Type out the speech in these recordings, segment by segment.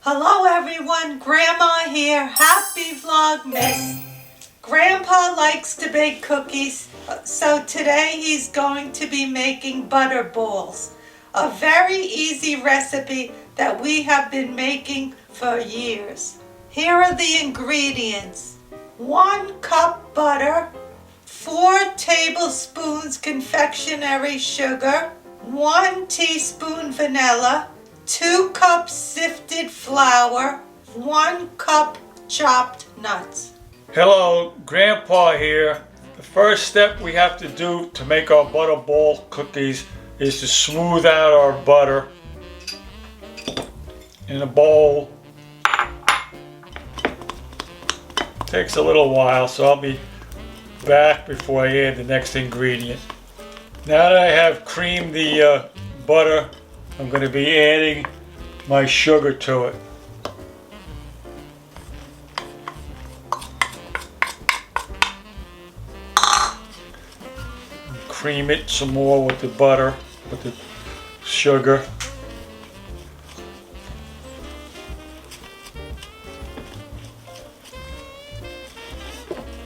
Hello everyone, Grandma here. Happy Vlogmas. Grandpa likes to bake cookies, so today he's going to be making butter balls. A very easy recipe that we have been making for years. Here are the ingredients. 1 cup butter, 4 tablespoons confectionery sugar, 1 teaspoon vanilla, 2 cups sifted flour, 1 cup chopped nuts. Hello, Grandpa here. The first step we have to do to make our butter ball cookies is to smooth out our butter in a bowl. Takes a little while, so I'll be back before I add the next ingredient. Now that I have creamed the butter, I'm going to be adding my sugar to it. Cream it some more with the butter, with the sugar.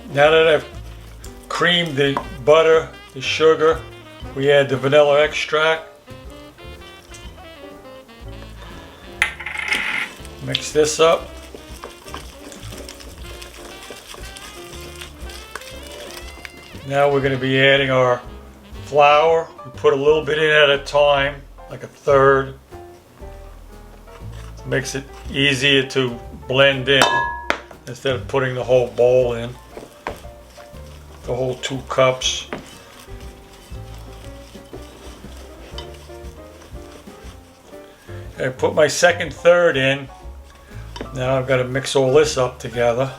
Now that I've creamed the butter, the sugar, we add the vanilla extract. Mix this up. Now we're going to be adding our flour. We put a little bit in at a time, like a third. It makes it easier to blend in instead of putting the whole bowl in, the whole 2 cups. I put my second third in. Now I've got to mix all this up together.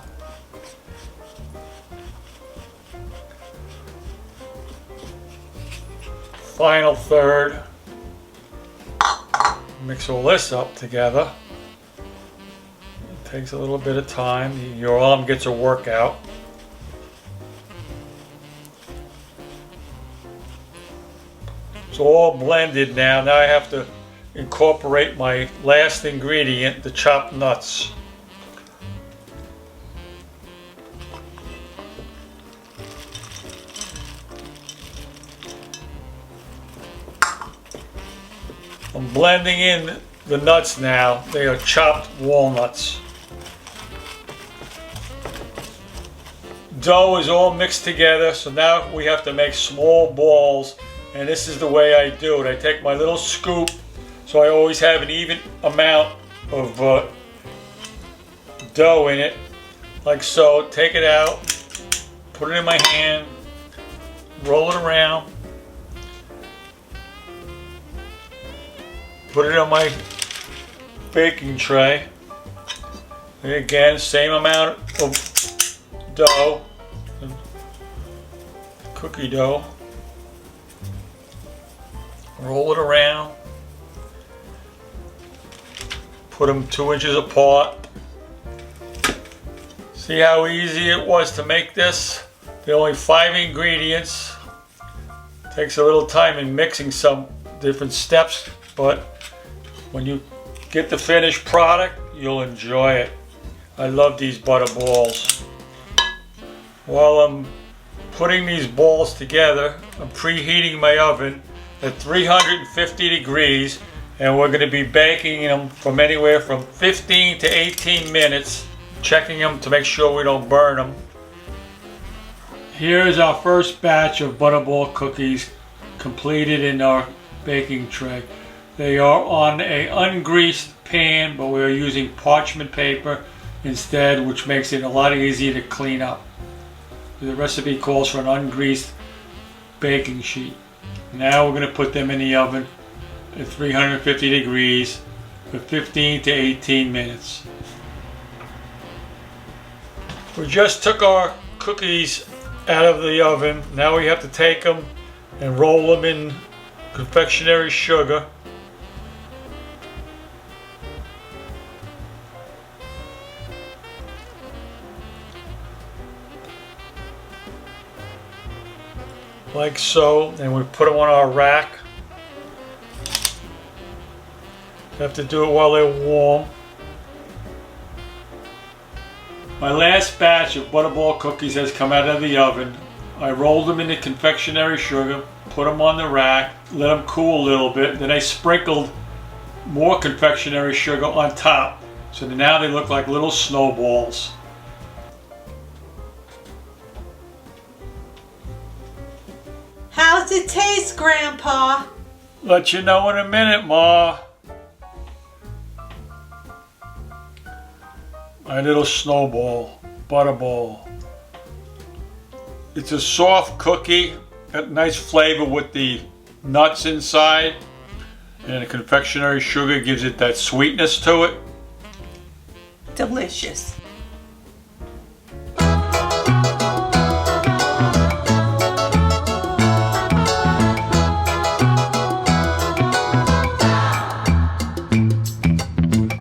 Final third. Mix all this up together. It takes a little bit of time. Your arm gets a workout. It's all blended now. Now I have to incorporate my last ingredient, the chopped nuts. I'm blending in the nuts now. They are chopped walnuts. Dough is all mixed together, so now we have to make small balls, and this is the way I do it. I take my little scoop, so I always have an even amount of dough in it, like so. Take it out, put it in my hand, roll it around, put it on my baking tray. And again, same amount of dough, cookie dough. Roll it around. Put them 2 inches apart. See how easy it was to make this? There are only 5 ingredients. Takes a little time in mixing some different steps, but when you get the finished product, you'll enjoy it. I love these butter balls. While I'm putting these balls together, I'm preheating my oven at 350 degrees. And we're going to be baking them from anywhere from 15 to 18 minutes, checking them to make sure we don't burn them. Here's our first batch of butterball cookies completed in our baking tray. They are on an ungreased pan, but we're using parchment paper instead, which makes it a lot easier to clean up. The recipe calls for an ungreased baking sheet. Now we're going to put them in the oven at 350 degrees for 15 to 18 minutes. We just took our cookies out of the oven. Now we have to take them and roll them in confectionery sugar. Like so, and we put them on our rack. You have to do it while they're warm. My last batch of butterball cookies has come out of the oven. I rolled them into confectionery sugar, put them on the rack, let them cool a little bit. Then I sprinkled more confectionery sugar on top. So now they look like little snowballs. How's it taste, Grandpa? Let you know in a minute, Ma. My little snowball, butterball. It's a soft cookie, got nice flavor with the nuts inside, and the confectionery sugar gives it that sweetness to it. Delicious.